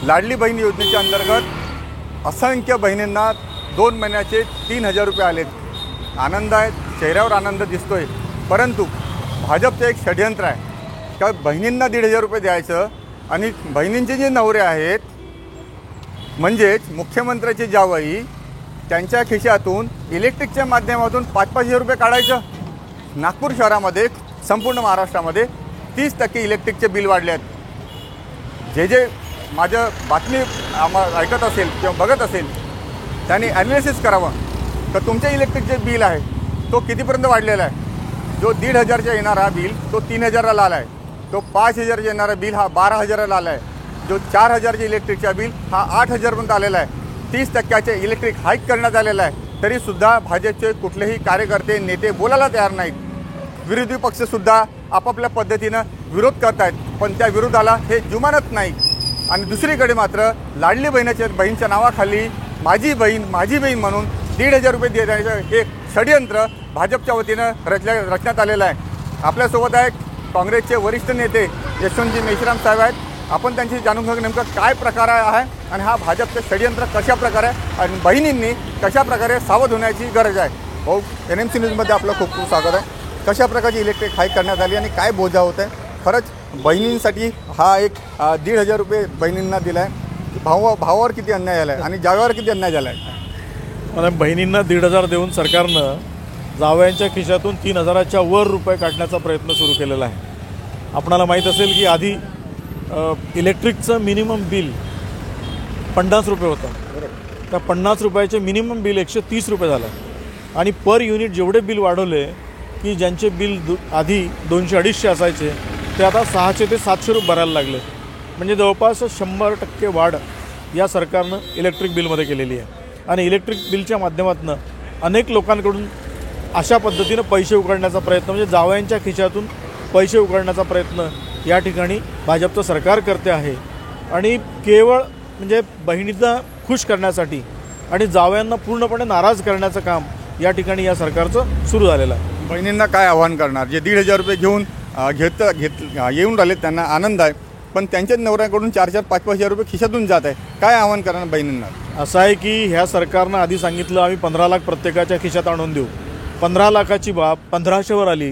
लाडली बहीण योजनेच्या अंतर्गत असंख्य बहिणींना 2 महिन्याचे 3,000 रुपये आलेत। आनंद आहे, चेहऱ्यावर आनंद दिसतोय, परंतु भाजपचं एक षडयंत्र आहे का बहिणींना 1,500 रुपये द्यायचं आणि बहिणींचे जे नवरे आहेत म्हणजेच मुख्यमंत्र्याचे जावई त्यांच्या खिशातून इलेक्ट्रिकच्या माध्यमातून 500-500 रुपये काढायचं। नागपूर शहरामध्ये संपूर्ण महाराष्ट्रामध्ये 30% इलेक्ट्रिकचे बिल वाढले आहेत। जे माझं बातमी ऐकत असेल किंवा बघत असेल त्यांनी ॲनालिसिस करावं तर तुमचे इलेक्ट्रिकचे बिल आहे तो कितीपर्यंत वाढलेला आहे। जो 1,500चा येणारा बिल तो 3,000ला आला आहे, तो 5,000चा येणारा बिल हा 12,000ला आला आहे, जो 4,000चे इलेक्ट्रिकचा बिल हा 8,000पर्यंत आलेला आहे। 30% इलेक्ट्रिक हाईक करण्यात आलेला आहे, तरीसुद्धा भाजपचे कुठलेही कार्यकर्ते नेते बोलायला तयार नाहीत। विरोधी पक्षसुद्धा आपापल्या पद्धतीनं विरोध करत आहेत, पण त्या विरोधाला हे जुमानत नाही। आणि दुसरीकडे मात्र लाडली बहीणच्या नावाखाली माझी बहीण म्हणून 1,500 रुपये देण्याचं एक षडयंत्र भाजपच्या वतीनं रचण्यात आलेलं आहे। आपल्यासोबत आहे काँग्रेसचे वरिष्ठ नेते यशवंतजी मेश्राम साहेब आहेत। आपण त्यांची जाणून घेऊ नेमकं काय प्रकार आहे आणि हा भाजपचं षडयंत्र कशा प्रकारे आणि बहिणींनी कशा प्रकारे सावध होण्याची गरज आहे। भाऊ, NMC न्यूजमध्ये आपलं खूप खूप स्वागत आहे। कशा प्रकारची इलेक्ट्रिक हाईक करण्यात आली आणि काय बोजा होत आहे? खरंच बहिणींसाठी हा एक 1,500 रुपये बहिणींना दिला आहे। भावावर किती अन्याय झाला आहे आणि जावयावर किती अन्याय झाला आहे? आणि बहिणींना 1,500 देऊन सरकारनं जावयांच्या खिशातून 3,000च्या वर रुपये काढण्याचा प्रयत्न सुरू केलेला आहे। आपणाला माहीत असेल की आधी इलेक्ट्रिकचं मिनिमम बिल 50 रुपये होतं, त्या 50 रुपयाचे मिनिमम बिल 130 रुपये झालं आणि पर युनिट जेवढे बिल वाढवले की ज्यांचे बिल आधी 200-250 असायचे ते आता 600 ते 700 रुपये भरायला लागले। म्हणजे जवळपास 100% वाढ या सरकारनं इलेक्ट्रिक बिलमध्ये केलेली आहे। आणि इलेक्ट्रिक बिलच्या माध्यमातून अनेक लोकांकडून अशा पद्धतीनं पैसे उकळण्याचा प्रयत्न म्हणजे जावयांच्या खिशातून पैसे उकळण्याचा प्रयत्न या ठिकाणी भाजपचं सरकार करते आहे। आणि केवळ म्हणजे बहिणींना खुश करण्यासाठी आणि जावयांना पूर्णपणे नाराज करण्याचं काम या ठिकाणी या सरकारचं सुरू झालेलं आहे। बहिणींना काय आव्हान करणार? जे 1,500 रुपये घेऊन येऊन राहिले त्यांना आनंद आहे, पण त्यांच्याच नवऱ्याकडून 4-4, 5-5 रुपये खिशातून जात आहे। काय आव्हान करणार बहिणींना? असं आहे की ह्या सरकारनं आधी सांगितलं आम्ही 15 लाख प्रत्येकाच्या खिशात आणून देऊ, 15 लाखाची बाब 1500वर आली,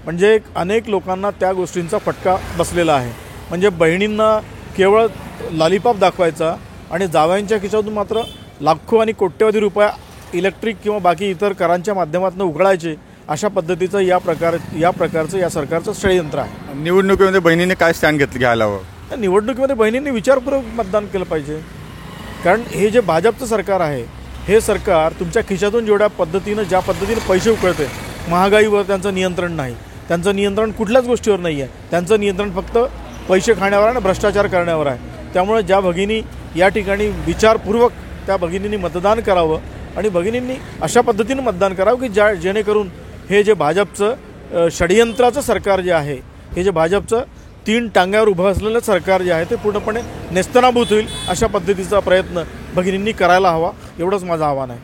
म्हणजे अनेक लोकांना त्या गोष्टींचा फटका बसलेला आहे। म्हणजे बहिणींना केवळ लॉलीपॉप दाखवायचा आणि जावयांच्या खिशातून मात्र लाखो आणि कोट्यवधी रुपये इलेक्ट्रिक किंवा बाकी इतर करांच्या माध्यमातून उघडायचे, अशा पद्धतीचं या प्रकारचं या सरकारचं षडयंत्र आहे। निवडणुकीमध्ये बहिणीने काय स्टँड घ्यायला हवं? निवडणुकीमध्ये बहिणींनी विचारपूर्वक मतदान केलं पाहिजे, कारण हे जे भाजपचं सरकार आहे हे सरकार तुमच्या खिशातून ज्या पद्धतीनं पैसे उकळते, महागाईवर त्यांचं नियंत्रण नाही, त्यांचं नियंत्रण कुठल्याच गोष्टीवर नाही आहे, त्यांचं नियंत्रण फक्त पैसे खाण्यावर आणि भ्रष्टाचार करण्यावर आहे। त्यामुळे ज्या भगिनी या ठिकाणी विचारपूर्वक त्या भगिनींनी मतदान करावं आणि भगिनींनी अशा पद्धतीनं मतदान करावं की जेणेकरून हे जे भाजपचं षडयंत्राचं सरकार जे आहे, हे जे भाजपचं 3 टांग्यावर उभं असलेलं सरकार जे आहे ते पूर्णपणे नेस्तनाबूत होईल, अशा पद्धतीचा प्रयत्न भगिनींनी करायला हवा, एवढंच माझं आव्हान आहे।